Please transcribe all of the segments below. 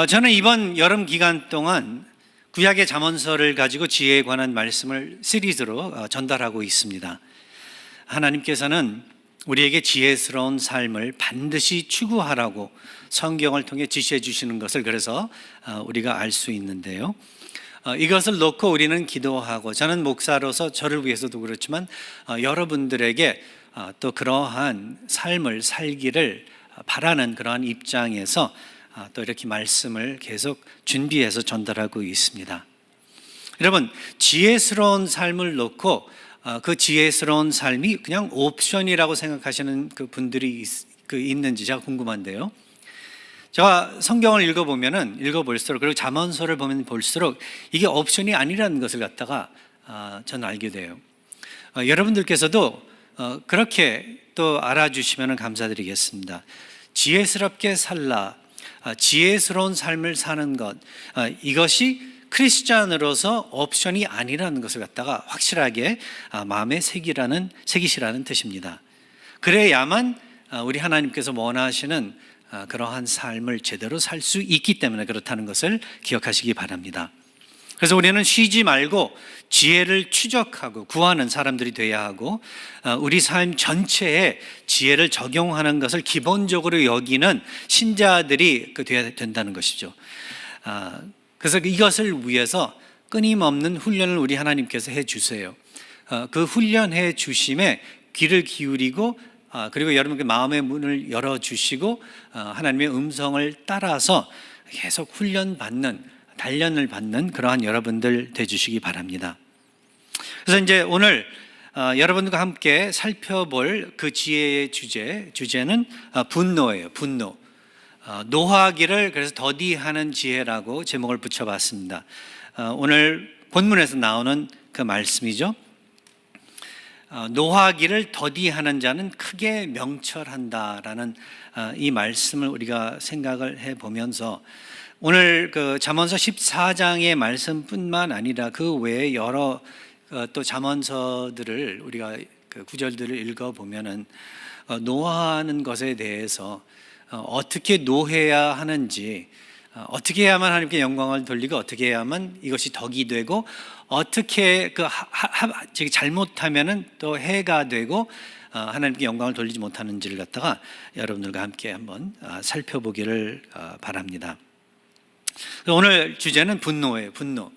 저는 이번 여름 기간 동안 구약의 잠언서를 가지고 지혜에 관한 말씀을 시리즈로 전달하고 있습니다. 하나님께서는 우리에게 지혜스러운 삶을 반드시 추구하라고 성경을 통해 지시해 주시는 것을 그래서 우리가 알 수 있는데요. 이것을 놓고 우리는 기도하고, 저는 목사로서 저를 위해서도 그렇지만 여러분들에게 또 그러한 삶을 살기를 바라는 그러한 입장에서 또 이렇게 말씀을 계속 준비해서 전달하고 있습니다. 여러분, 지혜스러운 삶을 놓고 그 지혜스러운 삶이 그냥 옵션이라고 생각하시는 그 분들이 있는지 제가 궁금한데요. 제가 성경을 읽어볼수록, 그리고 잠언서를 보면 볼수록 이게 옵션이 아니라는 것을 갖다가 저는 알게 돼요. 여러분들께서도 그렇게 또 알아주시면 감사드리겠습니다. 지혜스럽게 살라, 지혜스러운 삶을 사는 것, 이것이 크리스찬으로서 옵션이 아니라는 것을 갖다가 확실하게 마음에 새기시라는 뜻입니다. 그래야만 우리 하나님께서 원하시는 그러한 삶을 제대로 살 수 있기 때문에 그렇다는 것을 기억하시기 바랍니다. 그래서 우리는 쉬지 말고 지혜를 추적하고 구하는 사람들이 돼야 하고, 우리 삶 전체에 지혜를 적용하는 것을 기본적으로 여기는 신자들이 되어야 된다는 것이죠. 그래서 이것을 위해서 끊임없는 훈련을 우리 하나님께서 해주세요. 그 훈련해 주심에 귀를 기울이고, 그리고 여러분께 마음의 문을 열어주시고 하나님의 음성을 따라서 계속 단련을 받는 그러한 여러분들 되주시기 바랍니다. 그래서 이제 오늘 여러분들과 함께 살펴볼 그 지혜의 주제는 분노예요. 분노. 노하기를 그래서 더디하는 지혜라고 제목을 붙여봤습니다. 오늘 본문에서 나오는 그 말씀이죠. 노하기를 더디하는 자는 크게 명철한다라는 이 말씀을 우리가 생각을 해보면서, 오늘 그 잠언서 14장의 말씀뿐만 아니라 그 외에 여러 또 잠언서들을 우리가 그 구절들을 읽어보면은 노하는 것에 대해서 어떻게 노해야 하는지, 어떻게 해야만 하나님께 영광을 돌리고, 어떻게 해야만 이것이 덕이 되고, 어떻게 잘못하면은 또 해가 되고 하나님께 영광을 돌리지 못하는지를 갖다가 여러분들과 함께 한번 살펴보기를 바랍니다. 오늘 주제는 분노예요. 분노.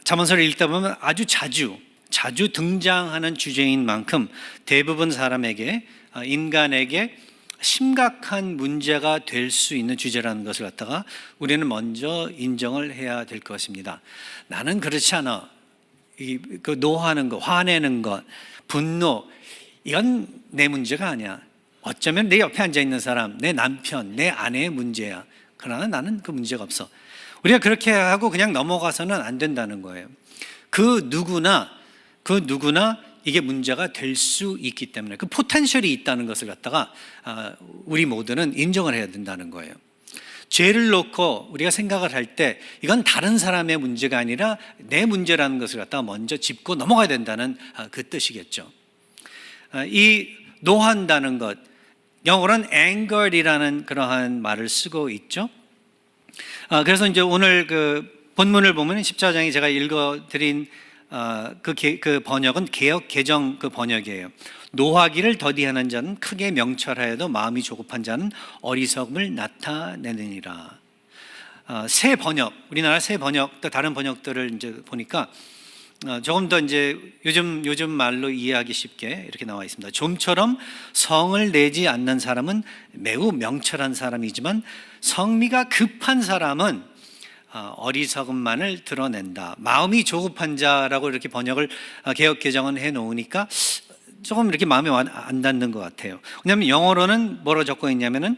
잠언서를 읽다 보면 아주 자주 등장하는 주제인 만큼 대부분 사람에게, 인간에게 심각한 문제가 될 수 있는 주제라는 것을 갖다가 우리는 먼저 인정을 해야 될 것입니다. 나는 그렇지 않아. 그 노하는 것, 화내는 것, 분노, 이건 내 문제가 아니야. 어쩌면 내 옆에 앉아 있는 사람, 내 남편, 내 아내의 문제야. 그러나 나는 그 문제가 없어. 우리가 그렇게 하고 그냥 넘어가서는 안 된다는 거예요. 그 누구나 이게 문제가 될 수 있기 때문에, 그 포텐셜이 있다는 것을 갖다가 우리 모두는 인정을 해야 된다는 거예요. 죄를 놓고 우리가 생각을 할 때 이건 다른 사람의 문제가 아니라 내 문제라는 것을 갖다가 먼저 짚고 넘어가야 된다는 그 뜻이겠죠. 이 노한다는 것, 영어로는 anger이라는 그러한 말을 쓰고 있죠. 그래서 이제 오늘 그 본문을 보면 14장이 제가 읽어드린 그 번역은 개역 개정 그 번역이에요. 노하기를 더디하는 자는 크게 명철하여도 마음이 조급한 자는 어리석음을 나타내느니라. 새 번역, 우리나라 새 번역, 또 다른 번역들을 이제 보니까 조금 더 이제 요즘 말로 이해하기 쉽게 이렇게 나와 있습니다. 좀처럼 성을 내지 않는 사람은 매우 명철한 사람이지만 성미가 급한 사람은 어리석음만을 드러낸다. 마음이 조급한 자라고 이렇게 번역을 개역 개정은 해 놓으니까 조금 이렇게 마음에 안 닿는 것 같아요. 왜냐하면 영어로는 뭐로 적고 있냐면은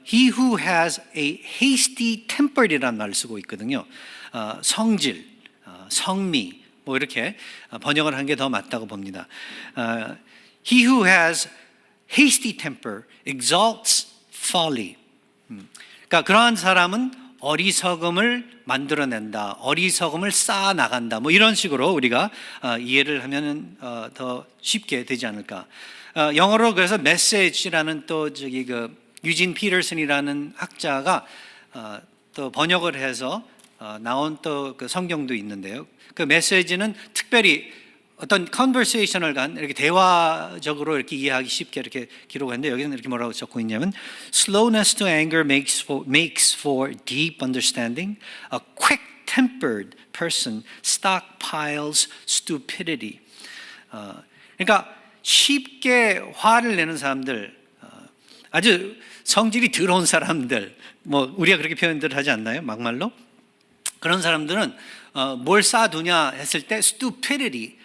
he who has a hasty tempered이라는 말을 쓰고 있거든요. 성질, 성미, 뭐 이렇게 번역을 한 게 더 맞다고 봅니다. He who has hasty temper exalts folly. 그러니까 그러한 사람은 어리석음을 만들어낸다, 어리석음을 쌓아 나간다, 뭐 이런 식으로 우리가 이해를 하면 더 쉽게 되지 않을까. 영어로 그래서 메시지라는 또 유진 피터슨이라는 학자가 또 번역을 해서 나온 또 그 성경도 있는데요. 그 메시지는 특별히 어떤 컨버세이션을 간 이렇게 대화적으로 이렇게 이해하기 쉽게 이렇게 기록했는데 여기는 이렇게 뭐라고 적고 있냐면 slowness to anger makes for deep understanding. A quick-tempered person stockpiles stupidity. 그러니까 쉽게 화를 내는 사람들, 아주 성질이 더러운 사람들, 뭐 우리가 그렇게 표현들 하지 않나요? 막말로? 그런 사람들은 뭘 쌓아두냐 했을 때 stupidity,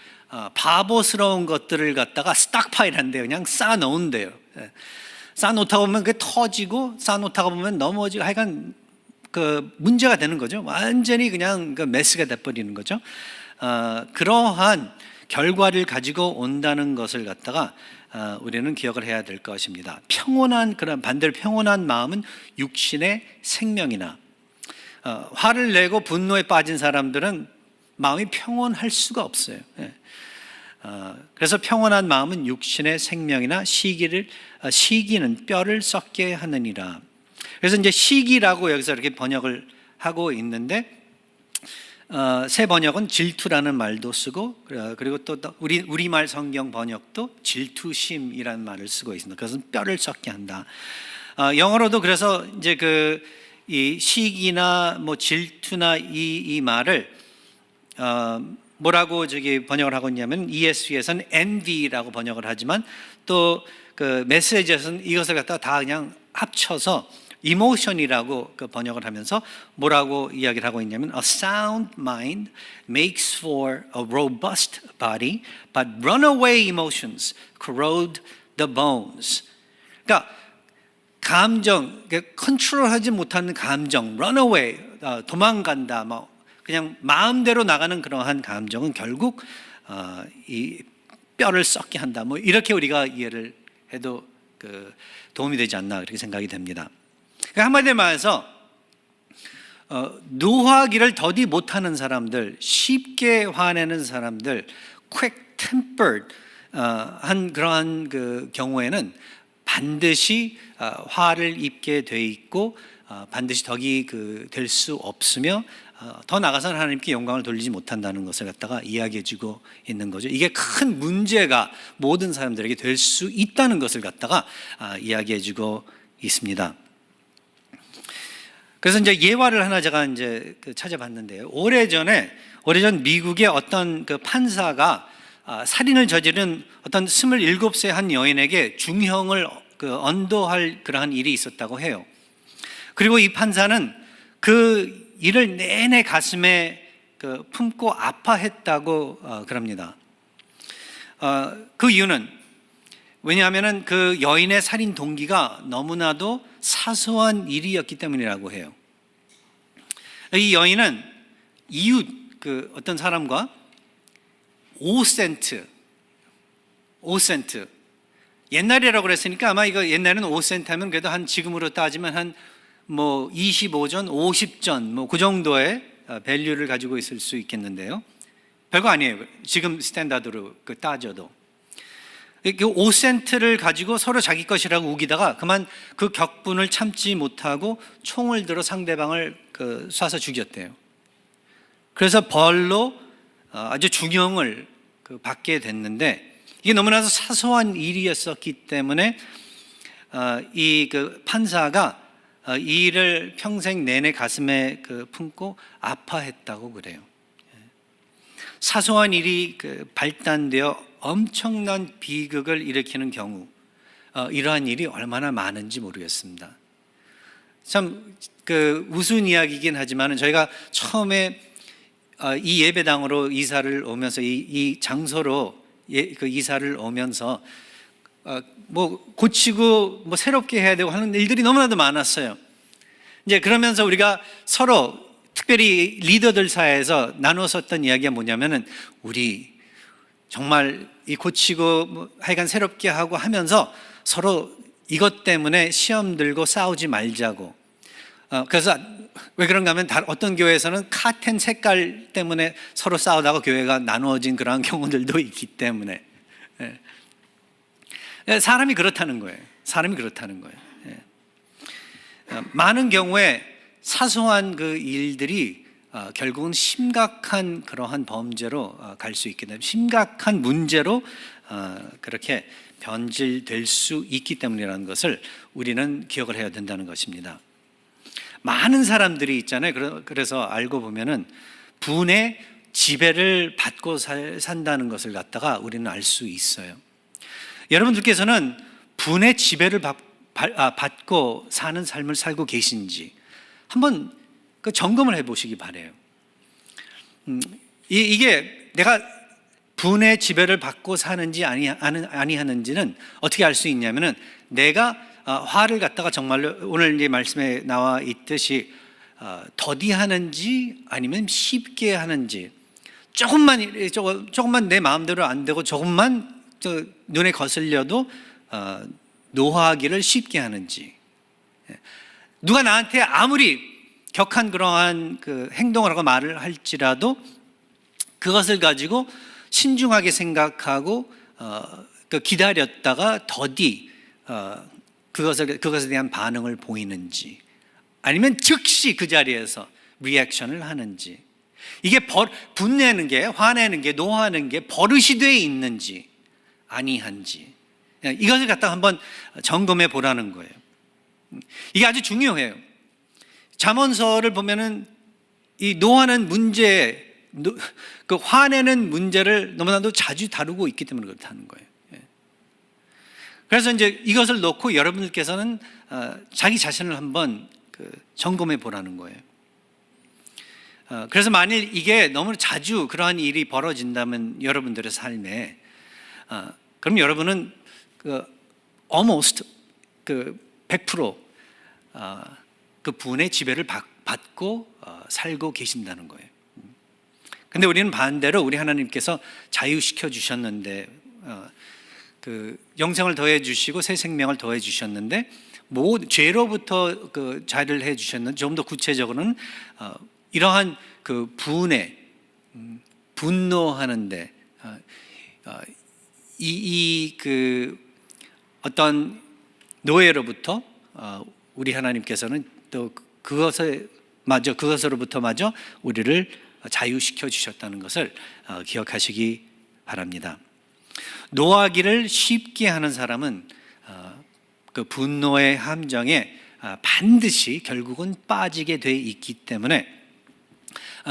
바보스러운 것들을 갖다가 스탁파일 한대요. 그냥 쌓아놓은대요. 쌓아놓다가 보면 그게 터지고 쌓아놓다가 보면 넘어지고 하여간 그 문제가 되는 거죠. 완전히 그냥 그 메스가 돼버리는 거죠. 그러한 결과를 가지고 온다는 것을 갖다가 우리는 기억을 해야 될 것입니다. 평온한, 그런 반대로 평온한 마음은 육신의 생명이나, 화를 내고 분노에 빠진 사람들은 마음이 평온할 수가 없어요. 그래서 평온한 마음은 육신의 생명이나 시기는 뼈를 썩게 하느니라. 그래서 이제 시기라고 여기서 이렇게 번역을 하고 있는데, 새 번역은 질투라는 말도 쓰고, 그리고 또 우리말 성경 번역도 질투심이라는 말을 쓰고 있습니다. 그것은 뼈를 썩게 한다. 영어로도 그래서 이제 이 시기나 뭐 질투나 이 말을 뭐라고 저기 번역을 하고 있냐면, ESV에서는 envy라고 번역을 하지만 또 그 메시지에서는 이것을 갖다가 다 그냥 합쳐서 emotion이라고 그 번역을 하면서 뭐라고 이야기를 하고 있냐면, a sound mind makes for a robust body, but runaway emotions corrode the bones. 그러니까 감정, 컨트롤하지 못하는 감정, runaway, 도망간다, 뭐 그냥 마음대로 나가는 그러한 감정은 결국 이 뼈를 썩게 한다. 뭐 이렇게 우리가 이해를 해도 도움이 되지 않나 그렇게 생각이 됩니다. 한마디로 말해서 노하기를 더디 못하는 사람들, 쉽게 화내는 사람들, quick-tempered 한 그러한 그 경우에는 반드시 화를 입게 돼 있고 반드시 덕이 될 수 없으며 더 나아가서는 하나님께 영광을 돌리지 못한다는 것을 갖다가 이야기해주고 있는 거죠. 이게 큰 문제가 모든 사람들에게 될 수 있다는 것을 갖다가 이야기해주고 있습니다. 그래서 이제 예화를 하나 제가 이제 찾아봤는데요. 오래전 미국의 어떤 그 판사가 살인을 저지른 어떤 27세 한 여인에게 중형을 언도할 그러한 일이 있었다고 해요. 그리고 이 판사는 그 일을 내내 가슴에 품고 아파했다고 그럽니다. 그 이유는 왜냐하면 그 여인의 살인 동기가 너무나도 사소한 일이었기 때문이라고 해요. 이 여인은 이웃 어떤 사람과 5센트 옛날이라고 그랬으니까 아마 이거 옛날에는 5센트 하면 그래도 한 지금으로 따지면 한 뭐 25전, 50전 뭐 그 정도의 밸류를 가지고 있을 수 있겠는데요. 별거 아니에요. 지금 스탠다드로 따져도. 5센트를 가지고 서로 자기 것이라고 우기다가 그만 그 격분을 참지 못하고 총을 들어 상대방을 쏴서 죽였대요. 그래서 벌로 아주 중형을 받게 됐는데, 이게 너무나도 사소한 일이었었기 때문에 이 판사가 이 일을 평생 내내 가슴에 품고 아파했다고 그래요. 사소한 일이 발단되어 엄청난 비극을 일으키는 경우, 이러한 일이 얼마나 많은지 모르겠습니다. 참 우스운 이야기이긴 하지만 저희가 처음에 이 예배당으로 이사를 오면서 이 장소로 이사를 오면서 뭐 고치고 뭐 새롭게 해야 되고 하는 일들이 너무나도 많았어요. 이제 그러면서 우리가 서로 특별히 리더들 사이에서 나눴었던 이야기가 뭐냐면은, 우리 정말 이 고치고 뭐 하여간 새롭게 하고 하면서 서로 이것 때문에 시험 들고 싸우지 말자고. 그래서 왜 그런가 하면 어떤 교회에서는 카텐 색깔 때문에 서로 싸우다가 교회가 나누어진 그런 경우들도 있기 때문에. 사람이 그렇다는 거예요. 많은 경우에 사소한 그 일들이 결국은 심각한 그러한 범죄로 갈 수 있기 때문에, 심각한 문제로 그렇게 변질될 수 있기 때문이라는 것을 우리는 기억을 해야 된다는 것입니다. 많은 사람들이 있잖아요. 그래서 알고 보면은 분의 지배를 받고 산다는 것을 갖다가 우리는 알 수 있어요. 여러분들께서는 분의 지배를 받고 사는 삶을 살고 계신지 한번 그 점검을 해보시기 바래요. 이게 내가 분의 지배를 받고 사는지 아니하는지는 어떻게 알 수 있냐면은, 내가 화를 갖다가 정말로 오늘 이 말씀에 나와 있듯이 더디하는지 아니면 쉽게 하는지, 조금만 내 마음대로 안 되고 조금만 눈에 거슬려도 노하기를 쉽게 하는지, 누가 나한테 아무리 격한 그러한 그 행동을 하고 말을 할지라도 그것을 가지고 신중하게 생각하고 기다렸다가 더디 그것에 대한 반응을 보이는지, 아니면 즉시 그 자리에서 리액션을 하는지, 이게 분내는 게, 화내는 게, 노하는 게 버릇이 돼 있는지 아니한지, 이것을 갖다가 한번 점검해 보라는 거예요. 이게 아주 중요해요. 잠언서를 보면은 이 노하는 문제, 그 화내는 문제를 너무나도 자주 다루고 있기 때문에 그렇다는 거예요. 그래서 이제 이것을 놓고 여러분들께서는 자기 자신을 한번 점검해 보라는 거예요. 그래서 만일 이게 너무 자주 그러한 일이 벌어진다면 여러분들의 삶에, 그럼 여러분은 almost 100% 그 분의 지배를 받고 살고 계신다는 거예요. 근데 우리는 반대로 우리 하나님께서 자유시켜 주셨는데, 그 영생을 더해 주시고 새 생명을 더해 주셨는데, 죄로부터 그 자유를 해 주셨는데, 좀 더 구체적으로는 이러한 그 분노하는데 그 어떤 노예로부터 우리 하나님께서는 또 그것으로부터 마저 우리를 자유시켜 주셨다는 것을 기억하시기 바랍니다. 노하기를 쉽게 하는 사람은 그 분노의 함정에 반드시 결국은 빠지게 돼 있기 때문에,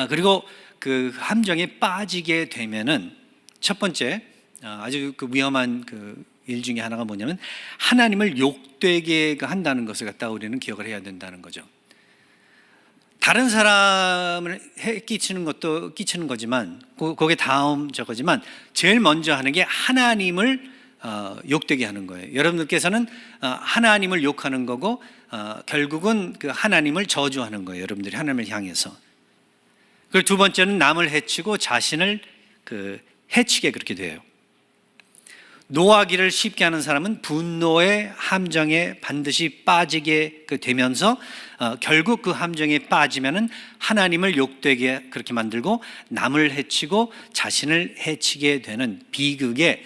그리고 그 함정에 빠지게 되면은 첫 번째 아주 그 위험한 그 일 중에 하나가 뭐냐면, 하나님을 욕되게 한다는 것을 갖다가 우리는 기억을 해야 된다는 거죠. 다른 사람을 끼치는 것도 끼치는 거지만, 그게 다음 저거지만, 제일 먼저 하는 게 하나님을 욕되게 하는 거예요. 여러분들께서는 하나님을 욕하는 거고, 결국은 그 하나님을 저주하는 거예요. 여러분들이 하나님을 향해서. 그리고 두 번째는 남을 해치고 자신을 해치게 그렇게 돼요. 노하기를 쉽게 하는 사람은 분노의 함정에 반드시 빠지게 되면서 결국 그 함정에 빠지면은 하나님을 욕되게 그렇게 만들고 남을 해치고 자신을 해치게 되는 비극에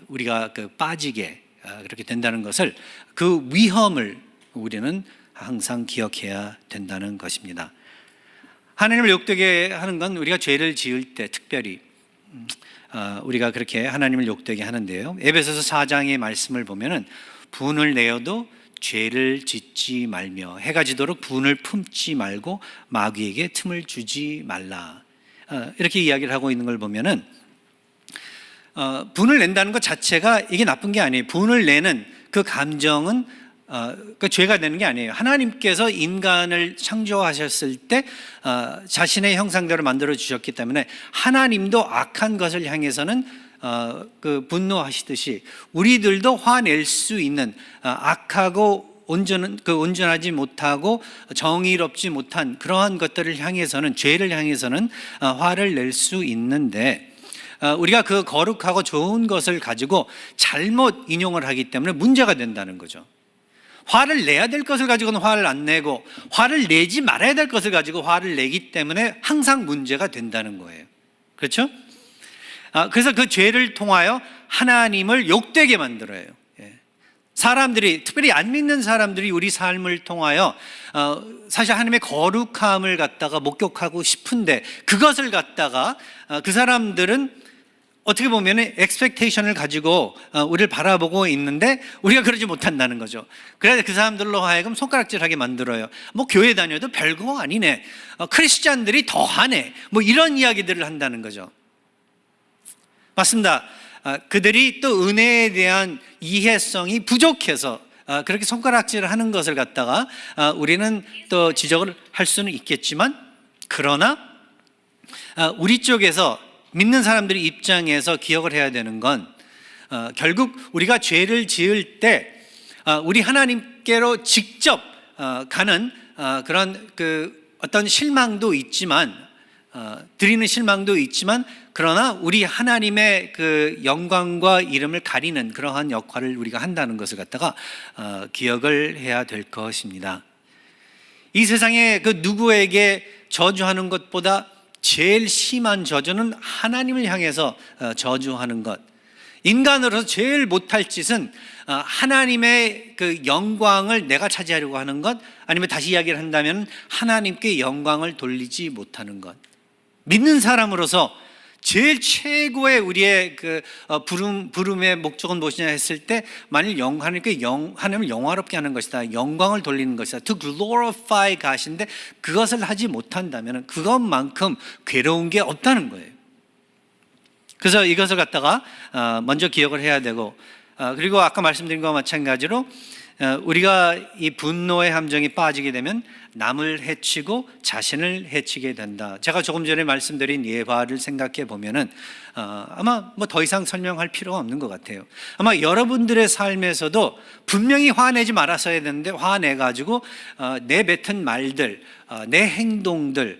우리가 빠지게 그렇게 된다는 것을, 그 위험을 우리는 항상 기억해야 된다는 것입니다. 하나님을 욕되게 하는 건 우리가 죄를 지을 때 특별히 우리가 그렇게 하나님을 욕되게 하는데요. 에베소서 4장의 말씀을 보면은 분을 내어도 죄를 짓지 말며 해가 지도록 분을 품지 말고 마귀에게 틈을 주지 말라, 이렇게 이야기를 하고 있는 걸 보면은 분을 낸다는 것 자체가 이게 나쁜 게 아니에요. 분을 내는 그 감정은 그 죄가 되는 게 아니에요. 하나님께서 인간을 창조하셨을 때 자신의 형상대로 만들어 주셨기 때문에 하나님도 악한 것을 향해서는 그 분노하시듯이 우리들도 화낼 수 있는 악하고 온전하지 못하고 정의롭지 못한 그러한 것들을 향해서는, 죄를 향해서는 화를 낼 수 있는데, 우리가 그 거룩하고 좋은 것을 가지고 잘못 인용을 하기 때문에 문제가 된다는 거죠. 화를 내야 될 것을 가지고는 화를 안 내고, 화를 내지 말아야 될 것을 가지고 화를 내기 때문에 항상 문제가 된다는 거예요. 그렇죠? 그래서 그 죄를 통하여 하나님을 욕되게 만들어요. 사람들이, 특별히 안 믿는 사람들이 우리 삶을 통하여 사실 하나님의 거룩함을 갖다가 목격하고 싶은데, 그것을 갖다가 그 사람들은 어떻게 보면 expectation을 가지고 우리를 바라보고 있는데 우리가 그러지 못한다는 거죠. 그래서 그 사람들로 하여금 손가락질하게 만들어요. 뭐 교회 다녀도 별거 아니네, 크리스찬들이 더하네, 뭐 이런 이야기들을 한다는 거죠. 맞습니다. 그들이 또 은혜에 대한 이해성이 부족해서 그렇게 손가락질을 하는 것을 갖다가 우리는 또 지적을 할 수는 있겠지만, 그러나 우리 쪽에서 믿는 사람들의 입장에서 기억을 해야 되는 건 결국 우리가 죄를 지을 때 우리 하나님께로 직접 가는 그런 어떤 실망도 있지만, 드리는 실망도 있지만, 그러나 우리 하나님의 그 영광과 이름을 가리는 그러한 역할을 우리가 한다는 것을 갖다가 기억을 해야 될 것입니다. 이 세상에 그 누구에게 저주하는 것보다 제일 심한 저주는 하나님을 향해서 저주하는 것. 인간으로서 제일 못할 짓은 하나님의 그 영광을 내가 차지하려고 하는 것, 아니면 다시 이야기를 한다면 하나님께 영광을 돌리지 못하는 것. 믿는 사람으로서 제일 최고의 우리의 그 부름의 목적은 무엇이냐 했을 때, 만일 하나님을 영화롭게 하는 것이다, 영광을 돌리는 것이다, to glorify God인데 그것을 하지 못한다면 그것만큼 괴로운 게 없다는 거예요. 그래서 이것을 갖다가 먼저 기억을 해야 되고, 그리고 아까 말씀드린 것과 마찬가지로 우리가 이 분노의 함정에 빠지게 되면 남을 해치고 자신을 해치게 된다. 제가 조금 전에 말씀드린 예화를 생각해 보면은 아마 뭐 더 이상 설명할 필요가 없는 것 같아요. 아마 여러분들의 삶에서도 분명히 화내지 말았어야 되는데 화내가지고 내뱉은 말들, 내 행동들,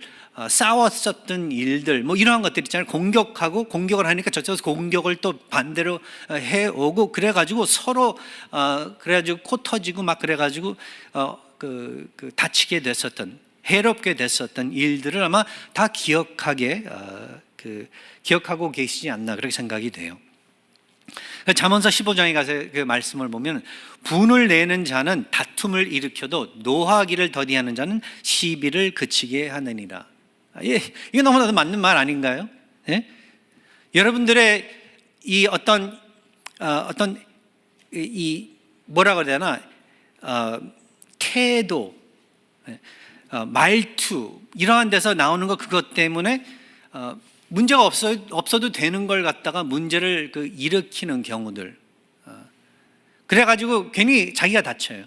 싸웠었던 일들, 뭐 이러한 것들 있잖아요. 공격을 하니까 저쪽에서 공격을 또 반대로 해오고, 그래가지고 서로 그래가지고 코 터지고 막 그래가지고 다치게 됐었던, 해롭게 됐었던 일들을 아마 다 기억하고 계시지 않나, 그렇게 생각이 돼요. 잠언서 15장에 가서 그 말씀을 보면, 분을 내는 자는 다툼을 일으켜도 노하기를 더디하는 자는 시비를 그치게 하느니라. 예, 이게 너무나도 맞는 말 아닌가요? 예? 여러분들의 이 어떤 이 뭐라고 해야 되나, 태도, 말투, 이러한 데서 나오는 거, 그것 때문에 문제가 없어도 되는 걸 갖다가 문제를 일으키는 경우들, 그래가지고 괜히 자기가 다쳐요.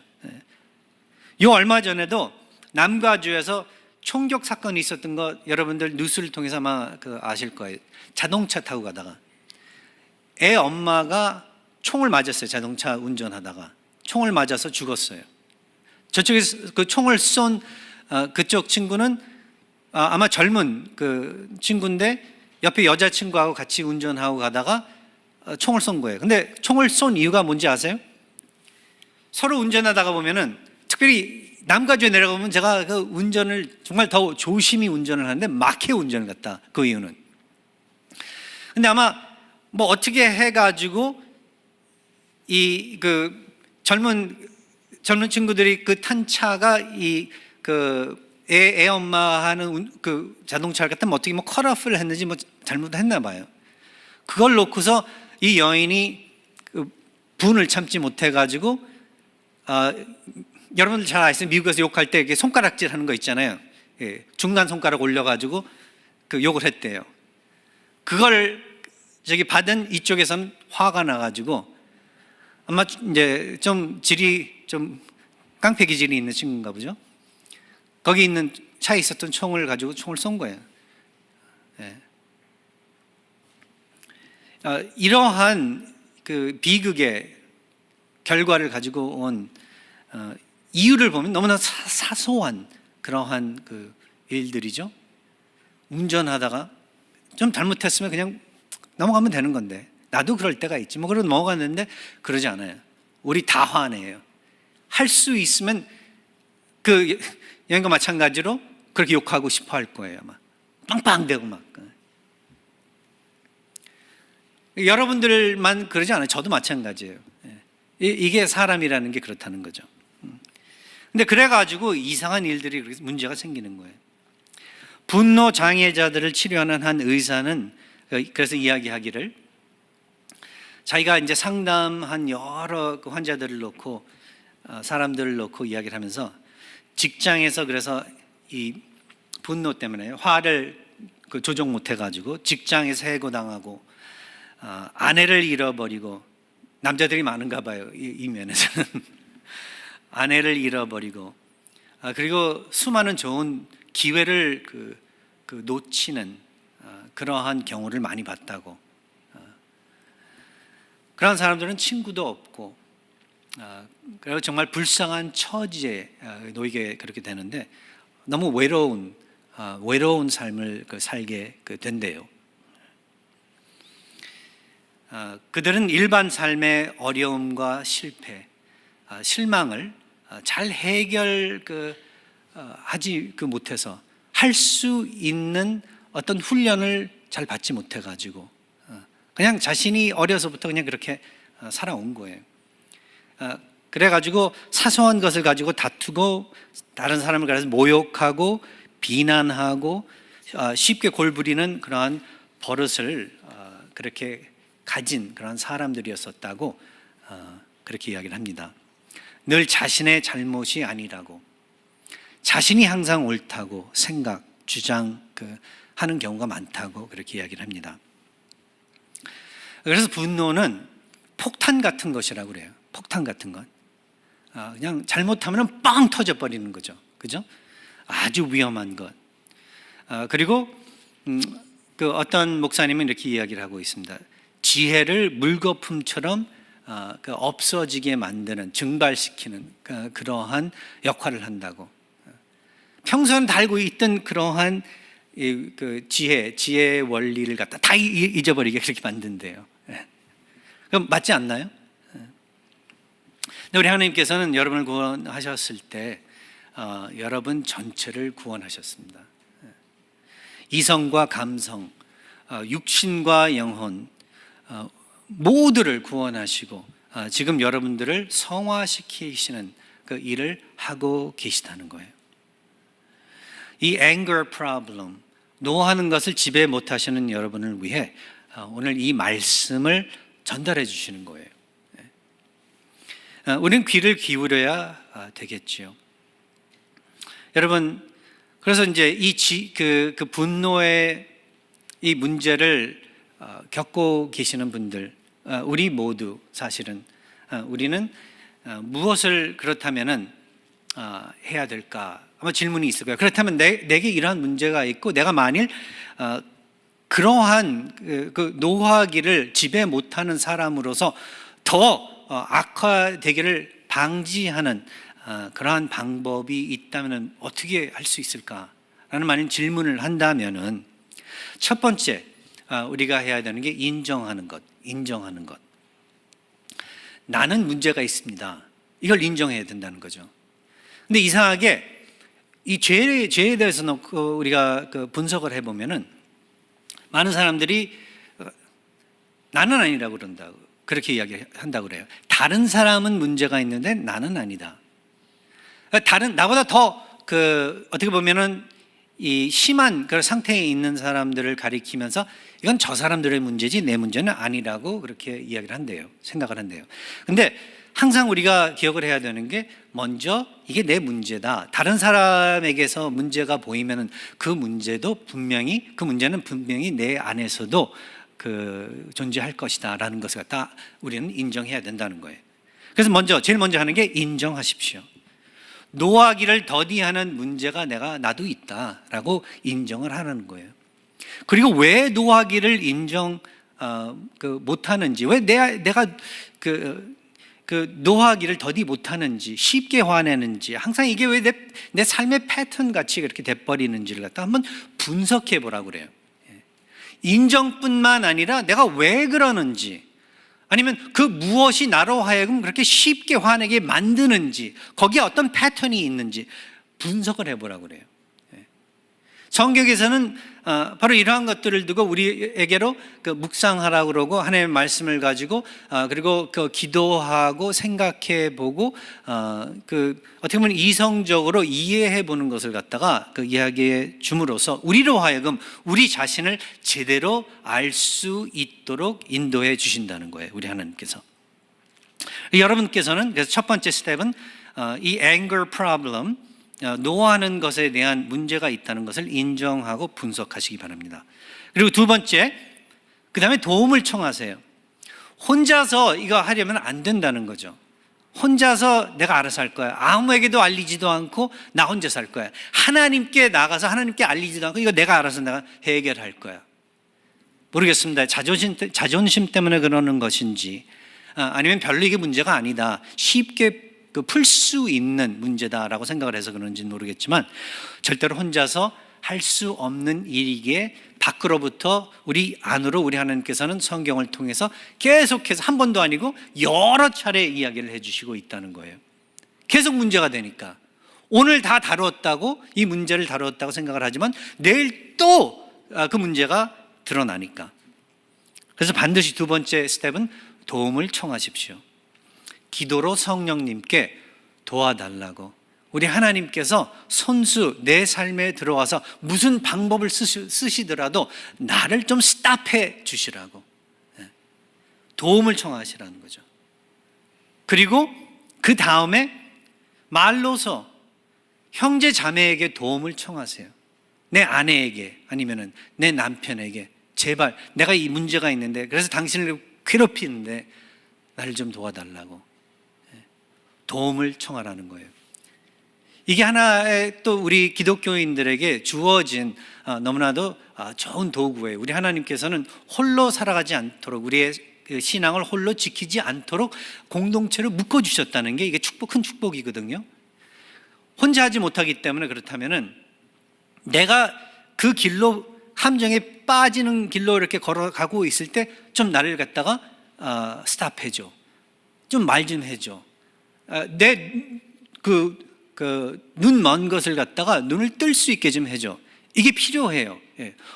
요 얼마 전에도 남가주에서 총격 사건이 있었던 거 여러분들 뉴스를 통해서 아마 아실 거예요. 자동차 타고 가다가 애 엄마가 총을 맞았어요. 자동차 운전하다가 총을 맞아서 죽었어요. 저쪽에서 그 총을 쏜 그쪽 친구는 아마 젊은 그 친구인데 옆에 여자친구하고 같이 운전하고 가다가 총을 쏜 거예요. 근데 총을 쏜 이유가 뭔지 아세요? 서로 운전하다가 보면은, 특별히 남가주에 내려가면 제가 그 운전을 정말 더 조심히 운전을 하는데 막해 운전을 갔다. 그 이유는, 근데 아마 뭐 어떻게 해가지고 이 젊은 친구들이 탄 차가 애 엄마 하는 자동차를 갖다 어떻게 컷오프를 했는지 잘못했나 봐요. 그걸 놓고서 이 여인이 분을 참지 못해가지고, 여러분들 잘 아시죠? 미국에서 욕할 때 손가락질 하는 거 있잖아요. 예, 중간 손가락 올려가지고 욕을 했대요. 그걸 받은 이쪽에서는 화가 나가지고, 아마 이제 좀 질이 좀 깡패 기질이 있는 친구인가 보죠. 거기 있는 차에 있었던 총을 가지고 총을 쏜 거예요. 예. 이러한 비극의 결과를 가지고 온 이유를 보면 너무나 사소한 그러한 일들이죠. 운전하다가 좀 잘못했으면 그냥 넘어가면 되는 건데, 나도 그럴 때가 있지, 그러고 넘어갔는데 그러지 않아요. 우리 다 화내요. 할 수 있으면 여인과 마찬가지로 그렇게 욕하고 싶어 할 거예요. 막 빵빵대고 막. 여러분들만 그러지 않아요. 저도 마찬가지예요. 이게 사람이라는 게 그렇다는 거죠. 근데 그래가지고 이상한 일들이 문제가 생기는 거예요. 분노 장애자들을 치료하는 한 의사는 그래서 이야기하기를, 자기가 이제 상담한 여러 그 환자들을 놓고 사람들을 놓고 이야기를 하면서, 직장에서 그래서 이 분노 때문에 화를 조정 못해가지고 직장에서 해고당하고 아내를 잃어버리고, 남자들이 많은가 봐요, 이 면에서는. 아내를 잃어버리고, 그리고 수많은 좋은 기회를 놓치는 그러한 경우를 많이 봤다고. 그런 사람들은 친구도 없고, 그리고 정말 불쌍한 처지에 놓이게 그렇게 되는데, 너무 외로운 삶을 살게 된대요. 그들은 일반 삶의 어려움과 실패, 실망을 잘 하지 못해서, 할 수 있는 어떤 훈련을 잘 받지 못해가지고 그냥 자신이 어려서부터 그냥 그렇게 살아온 거예요. 그래가지고 사소한 것을 가지고 다투고, 다른 사람을 가서 모욕하고 비난하고 쉽게 골부리는 그러한 버릇을 그렇게 가진 그런 사람들이었었다고 그렇게 이야기를 합니다. 늘 자신의 잘못이 아니라고, 자신이 항상 옳다고 주장하는 경우가 많다고 그렇게 이야기를 합니다. 그래서 분노는 폭탄 같은 것이라고 그래요. 폭탄 같은 것. 그냥 잘못하면 빵 터져버리는 거죠. 그죠? 아주 위험한 것. 그리고 어떤 목사님은 이렇게 이야기를 하고 있습니다. 지혜를 물거품처럼 없어지게 만드는, 증발시키는 그러한 역할을 한다고. 평소에 달고 있던 그러한 지혜의 원리를 갖다 다 잊어버리게 그렇게 만든대요. 그럼 맞지 않나요? 근데 우리 하나님께서는 여러분을 구원하셨을 때 여러분 전체를 구원하셨습니다. 이성과 감성, 육신과 영혼 모두를 구원하시고 지금 여러분들을 성화시키시는 그 일을 하고 계시다는 거예요. 이 anger problem, 노하는 것을 지배 못하시는 여러분을 위해 오늘 이 말씀을 전달해 주시는 거예요. 우리는 귀를 기울여야 되겠지요. 여러분, 그래서 이제 그 분노의 이 문제를 겪고 계시는 분들, 우리 모두 사실은 우리는 무엇을 그렇다면은 해야 될까? 아마 질문이 있을 거예요. 그렇다면 내게 이러한 문제가 있고, 내가 만일 그러한 노화기를 지배 못하는 사람으로서 더 악화되기를 방지하는 그러한 방법이 있다면 어떻게 할 수 있을까라는 많은 질문을 한다면은, 첫 번째 우리가 해야 되는 게 인정하는 것. 나는 문제가 있습니다. 이걸 인정해야 된다는 거죠. 근데 이상하게 이 죄에 대해서 놓고 우리가 분석을 해보면은 많은 사람들이 나는 아니라고 그런다고, 그렇게 이야기한다고 그래요. 다른 사람은 문제가 있는데 나는 아니다. 나보다 더 어떻게 보면은 이 심한 그런 상태에 있는 사람들을 가리키면서 이건 저 사람들의 문제지 내 문제는 아니라고 그렇게 이야기를 한대요. 생각을 한대요. 근데 항상 우리가 기억을 해야 되는 게, 먼저 이게 내 문제다. 다른 사람에게서 문제가 보이면은 그 문제는 분명히 내 안에서도 존재할 것이다라는 것을 갖다 우리는 인정해야 된다는 거예요. 그래서 제일 먼저 하는 게 인정하십시오. 노하기를 더디하는 문제가 나도 있다라고 인정을 하는 거예요. 그리고 왜 노하기를 인정 못하는지, 왜 내가 노하기를 더디 못하는지, 쉽게 화내는지, 항상 이게 왜 내 삶의 패턴 같이 그렇게 돼버리는지를 갖다 한번 분석해 보라고 그래요. 인정뿐만 아니라 내가 왜 그러는지, 아니면 그 무엇이 나로 하여금 그렇게 쉽게 화내게 만드는지, 거기에 어떤 패턴이 있는지 분석을 해보라고 그래요. 성경에서는 바로 이러한 것들을 두고 우리에게로 묵상하라고 그러고 하나님의 말씀을 가지고 그리고 기도하고 생각해보고 어떻게 보면 이성적으로 이해해보는 것을 갖다가 이야기해 줌으로써 우리로 하여금 우리 자신을 제대로 알 수 있도록 인도해 주신다는 거예요. 우리 하나님께서. 여러분께서는 그래서 첫 번째 스텝은 이 anger problem, 노하는 것에 대한 문제가 있다는 것을 인정하고 분석하시기 바랍니다. 그리고 두 번째, 그 다음에 도움을 청하세요. 혼자서 이거 하려면 안 된다는 거죠. 혼자서 내가 알아서 할 거야. 아무에게도 알리지도 않고 나 혼자서 할 거야. 하나님께 나가서 하나님께 알리지도 않고 이거 내가 알아서 내가 해결할 거야. 모르겠습니다. 자존심 때문에 그러는 것인지 아니면 별로 이게 문제가 아니다, 쉽게 풀 수 있는 문제다라고 생각을 해서 그런지는 모르겠지만 절대로 혼자서 할 수 없는 일이기에 밖으로부터 우리 안으로 우리 하나님께서는 성경을 통해서 계속해서 한 번도 아니고 여러 차례 이야기를 해주시고 있다는 거예요. 계속 문제가 되니까 오늘 다 다루었다고, 이 문제를 다루었다고 생각을 하지만 내일 또 그 문제가 드러나니까. 그래서 반드시 두 번째 스텝은 도움을 청하십시오. 기도로 성령님께 도와달라고. 우리 하나님께서 손수 내 삶에 들어와서 무슨 방법을 쓰시더라도 나를 좀 스탑해 주시라고 도움을 청하시라는 거죠. 그리고 그 다음에 말로서 형제 자매에게 도움을 청하세요. 내 아내에게 아니면 내 남편에게 제발 내가 이 문제가 있는데 그래서 당신을 괴롭히는데 나를 좀 도와달라고 도움을 청하라는 거예요. 이게 하나의 또 우리 기독교인들에게 주어진 너무나도 좋은 도구예요. 우리 하나님께서는 홀로 살아가지 않도록, 우리의 신앙을 홀로 지키지 않도록 공동체를 묶어주셨다는 게 이게 큰 축복이거든요. 혼자 하지 못하기 때문에 그렇다면은 내가 그 길로 함정에 빠지는 길로 이렇게 걸어가고 있을 때 좀 나를 갖다가 스탑해줘, 좀 말 좀 해줘, 내 눈 먼 것을 갖다가 눈을 뜰 수 있게 좀 해줘. 이게 필요해요.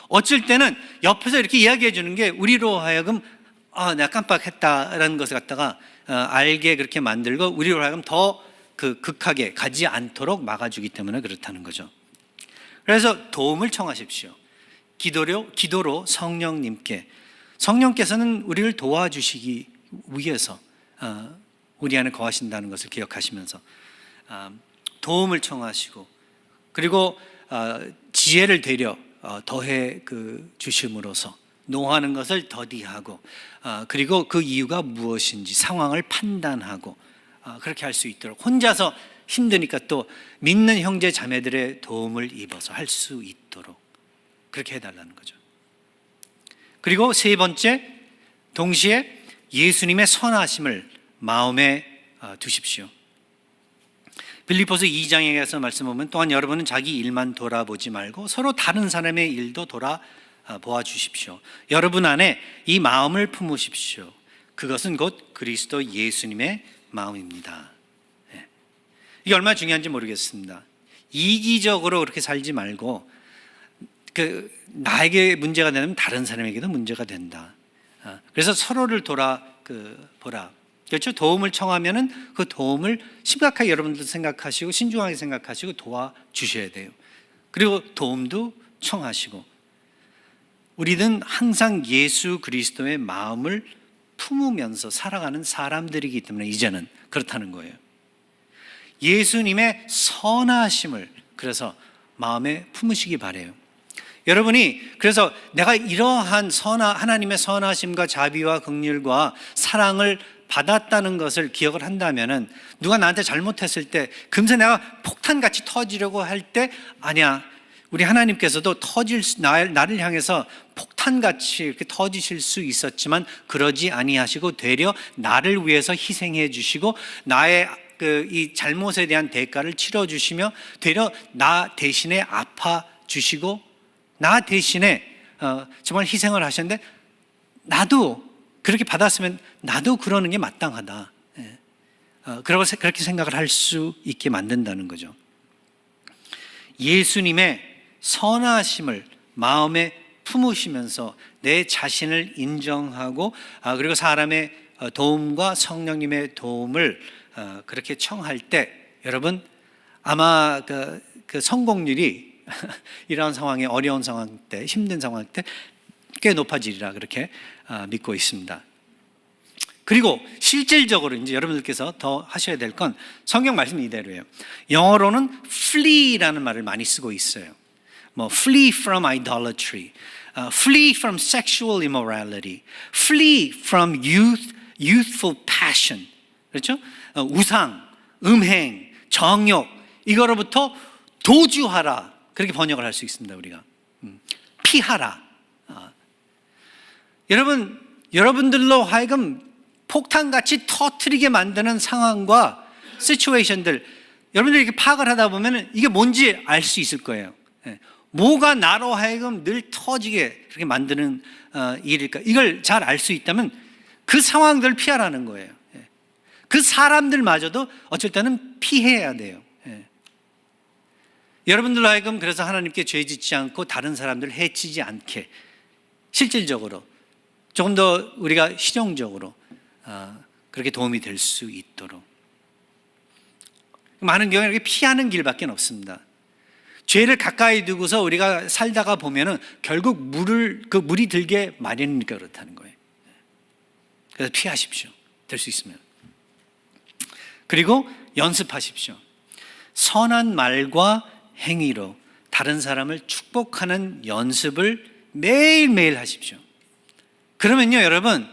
어쩔 때는 옆에서 이렇게 이야기해 주는 게 우리로 하여금 내가 깜빡했다라는 것을 갖다가 알게 그렇게 만들고 우리로 하여금 더 극하게 가지 않도록 막아주기 때문에 그렇다는 거죠. 그래서 도움을 청하십시오. 기도로 성령께서는 우리를 도와주시기 위해서 우리 안에 거하신다는 것을 기억하시면서 도움을 청하시고 그리고 지혜를 되려 더해 주심으로써 노하는 것을 더디하고 그리고 그 이유가 무엇인지 상황을 판단하고 그렇게 할 수 있도록, 혼자서 힘드니까 또 믿는 형제 자매들의 도움을 입어서 할 수 있도록 그렇게 해달라는 거죠. 그리고 세 번째, 동시에 예수님의 선하심을 마음에 두십시오. 빌립보서 2장에 가서 말씀 보면 또한 여러분은 자기 일만 돌아보지 말고 서로 다른 사람의 일도 돌아보아 주십시오. 여러분 안에 이 마음을 품으십시오. 그것은 곧 그리스도 예수님의 마음입니다. 이게 얼마나 중요한지 모르겠습니다. 이기적으로 그렇게 살지 말고 나에게 문제가 되면 다른 사람에게도 문제가 된다. 그래서 서로를 보라. 그렇죠? 도움을 청하면은 그 도움을 심각하게 여러분들 생각하시고 신중하게 생각하시고 도와주셔야 돼요. 그리고 도움도 청하시고, 우리는 항상 예수 그리스도의 마음을 품으면서 살아가는 사람들이기 때문에 이제는 그렇다는 거예요. 예수님의 선하심을 그래서 마음에 품으시기 바래요. 여러분이 그래서 내가 이러한 하나님의 선하심과 자비와 긍휼과 사랑을 받았다는 것을 기억을 한다면은 누가 나한테 잘못했을 때 금세 내가 폭탄같이 터지려고 할 때 아니야, 우리 하나님께서도 나를 향해서 폭탄같이 이렇게 터지실 수 있었지만 그러지 아니하시고 되려 나를 위해서 희생해 주시고 나의 이 잘못에 대한 대가를 치러 주시며 되려 나 대신에 아파 주시고 나 대신에 정말 희생을 하셨는데 나도 그렇게 받았으면 나도 그러는 게 마땅하다. 그렇게 생각을 할 수 있게 만든다는 거죠. 예수님의 선하심을 마음에 품으시면서 내 자신을 인정하고 그리고 사람의 도움과 성령님의 도움을 그렇게 청할 때 여러분 아마 그 성공률이 이런 상황에 어려운 상황 때 힘든 상황 때 꽤 높아지리라 그렇게 믿고 있습니다. 그리고 실질적으로 이제 여러분들께서 더 하셔야 될 건 성경 말씀 이대로예요. 영어로는 flee라는 말을 많이 쓰고 있어요. 뭐 flee from idolatry, flee from sexual immorality, flee from youthful passion. 그렇죠? 우상, 음행, 정욕 이거로부터 도주하라 그렇게 번역을 할 수 있습니다. 우리가 피하라. 여러분들로 하여금 폭탄같이 터뜨리게 만드는 상황과 시츄에이션들 여러분들이 이렇게 파악을 하다 보면 이게 뭔지 알 수 있을 거예요. 뭐가 나로 하여금 늘 터지게 그렇게 만드는 일일까? 이걸 잘 알 수 있다면 그 상황들을 피하라는 거예요. 그 사람들마저도 어쩔 때는 피해야 돼요. 여러분들로 하여금 그래서 하나님께 죄 짓지 않고 다른 사람들을 해치지 않게 실질적으로 조금 더 우리가 실용적으로 그렇게 도움이 될 수 있도록 많은 경우에 이렇게 피하는 길밖에 없습니다. 죄를 가까이 두고서 우리가 살다가 보면은 결국 물이 들게 마련이니까 그렇다는 거예요. 그래서 피하십시오. 될 수 있으면. 그리고 연습하십시오. 선한 말과 행위로 다른 사람을 축복하는 연습을 매일매일 하십시오. 그러면요, 여러분,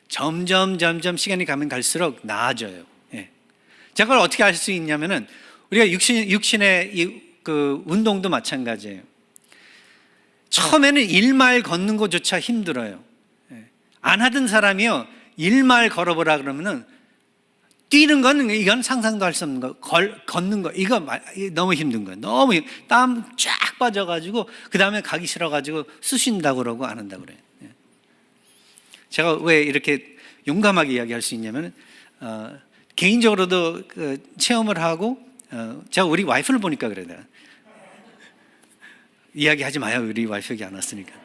점점 시간이 가면 갈수록 나아져요. 제가 그걸 어떻게 알 수 있냐면은 우리가 육신의 그 운동도 마찬가지예요. 처음에는 1마일 걷는 것조차 힘들어요. 안 하던 사람이요, 1마일 걸어보라 그러면은 뛰는 건 이건 상상도 할 수 없는 거, 걷는 거 이거 너무 힘든 거예요. 너무 땀 쫙 빠져가지고 그 다음에 가기 싫어가지고 쑤신다고 그러고 안 한다고 그래요. 제가 왜 이렇게 용감하게 이야기할 수 있냐면 개인적으로도 그 체험을 하고 제가 우리 와이프를 보니까 그래요. 이야기하지 마요. 우리 와이프 여기 안 왔으니까.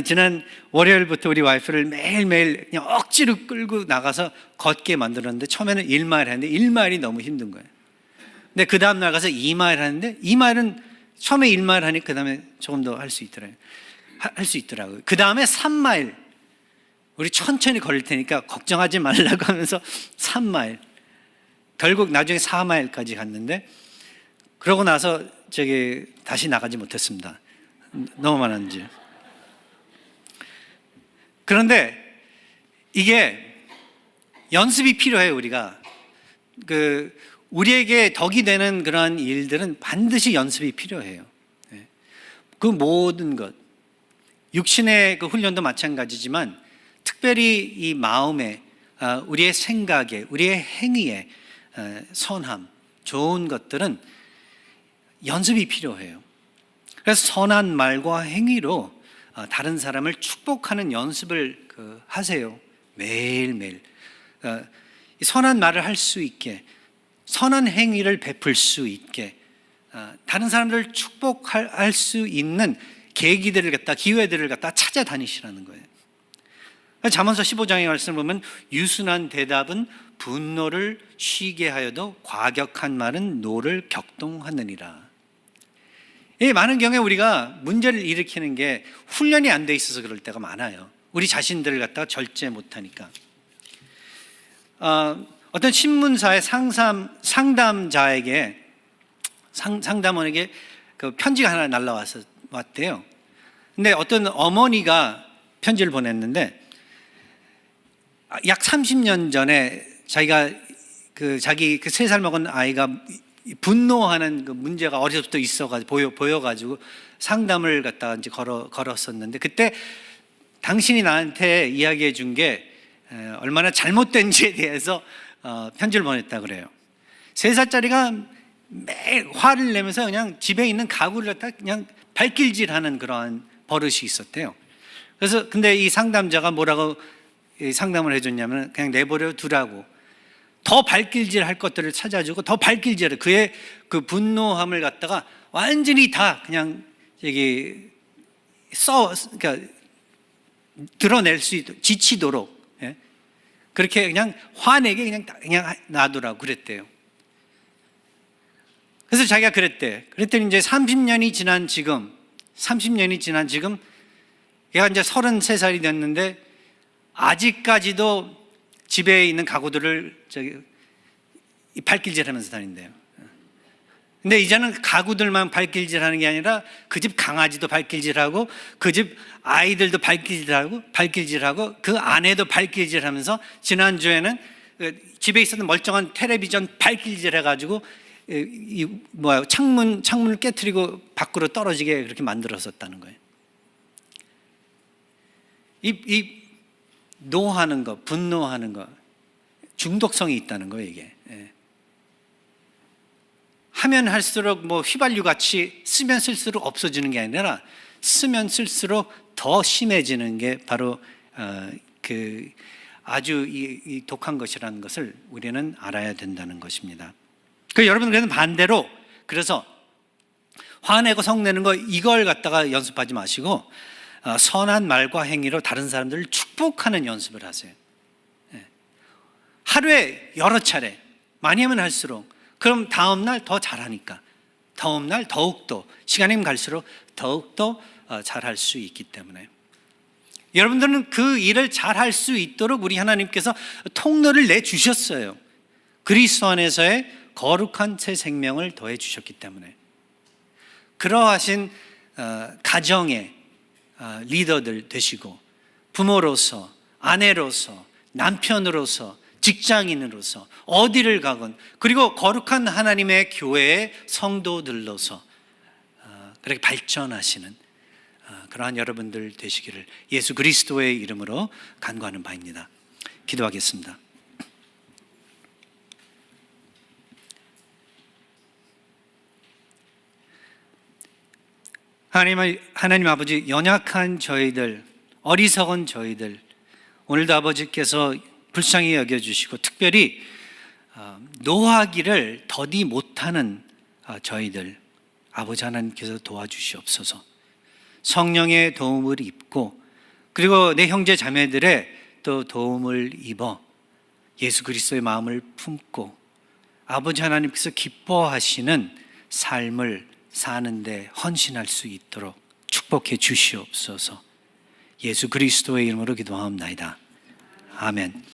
지난 월요일부터 우리 와이프를 매일매일 그냥 억지로 끌고 나가서 걷게 만들었는데 처음에는 1마일 했는데 1마일이 너무 힘든 거예요. 근데 그 다음 날 가서 2마일 하는데 2마일은 처음에 1마일 하니까 그 다음에 조금 더 할 수 있더라고요. 그 다음에 3마일 우리 천천히 걸을 테니까 걱정하지 말라고 하면서 3마일 결국 나중에 4마일까지 갔는데 그러고 나서 다시 나가지 못했습니다. 너무 많았는지. 그런데 이게 연습이 필요해요. 우리가 우리에게 덕이 되는 그러한 일들은 반드시 연습이 필요해요. 그 모든 것 육신의 그 훈련도 마찬가지지만 특별히 이 마음에 우리의 생각에 우리의 행위에 선함 좋은 것들은 연습이 필요해요. 그래서 선한 말과 행위로 다른 사람을 축복하는 연습을 하세요. 매일매일 선한 말을 할 수 있게 선한 행위를 베풀 수 있게 다른 사람들을 축복할 수 있는 계기들을 기회들을 찾아다니시라는 거예요. 잠언서 15장의 말씀을 보면 유순한 대답은 분노를 쉬게 하여도 과격한 말은 노를 격동하느니라. 많은 경우에 우리가 문제를 일으키는 게 훈련이 안 돼 있어서 그럴 때가 많아요. 우리 자신들을 절제 못하니까. 어떤 신문사의 상담자에게 상담원에게 그 편지가 하나 날라왔대요. 근데 어떤 어머니가 편지를 보냈는데 약 30년 전에 자기 3살 먹은 아이가 분노하는 그 문제가 어려서부터 있어가지고 보여가지고 상담을 이제 걸었었는데 그때 당신이 나한테 이야기해 준 게 얼마나 잘못된지에 대해서 편지를 보냈다 그래요. 3살짜리가 매일 화를 내면서 그냥 집에 있는 가구를 그냥 발길질하는 그러한 버릇이 있었대요. 그래서 근데 이 상담자가 뭐라고 상담을 해줬냐면 그냥 내버려 두라고 더 발길질할 것들을 찾아주고 더 발길질을 그의 그 분노함을 갖다가 완전히 다 그냥 여기 그러니까 드러낼 수 있도록 지치도록, 예? 그렇게 그냥 화내게 그냥 놔두라고 그랬대요. 그래서 자기가 그랬더니 이제 30년이 지난 지금 얘가 이제 33살이 됐는데 아직까지도 집에 있는 가구들을 발길질하면서 다닌대요. 근데 이제는 가구들만 발길질하는 게 아니라 그 집 강아지도 발길질하고 그 집 아이들도 발길질하고 그 아내도 발길질하면서 지난주에는 집에 있었던 멀쩡한 텔레비전 발길질해가지고 창문을 깨트리고 밖으로 떨어지게 그렇게 만들었었다는 거예요. 이 노하는 거, 분노하는 거, 중독성이 있다는 거예요, 이게. 예. 하면 할수록 휘발유 같이 쓰면 쓸수록 없어지는 게 아니라 쓰면 쓸수록 더 심해지는 게 바로 아주 이 독한 것이라는 것을 우리는 알아야 된다는 것입니다. 여러분, 그래서 반대로, 그래서 화내고 성내는 거 이걸 갖다가 연습하지 마시고 선한 말과 행위로 다른 사람들을 축복하는 연습을 하세요. 하루에 여러 차례, 많이 하면 할수록, 그럼 다음 날 더 잘하니까, 다음 날 더욱더, 시간이 갈수록 더욱더 잘할 수 있기 때문에 여러분들은 그 일을 잘할 수 있도록 우리 하나님께서 통로를 내주셨어요. 그리스도 안에서의 거룩한 새 생명을 더해 주셨기 때문에 그러하신 가정의 리더들 되시고, 부모로서, 아내로서, 남편으로서, 직장인으로서 어디를 가건, 그리고 거룩한 하나님의 교회의 성도들로서 그렇게 발전하시는 그러한 여러분들 되시기를 예수 그리스도의 이름으로 간구하는 바입니다. 기도하겠습니다. 하나님 아버지, 연약한 저희들, 어리석은 저희들, 오늘도 아버지께서 불쌍히 여겨주시고 특별히 노하기를 더디 못하는 저희들, 아버지 하나님께서 도와주시옵소서. 성령의 도움을 입고, 그리고 내 형제 자매들의 또 도움을 입어 예수 그리스도의 마음을 품고 아버지 하나님께서 기뻐하시는 삶을 사는데 헌신할 수 있도록 축복해 주시옵소서. 예수 그리스도의 이름으로 기도하옵나이다. 아멘.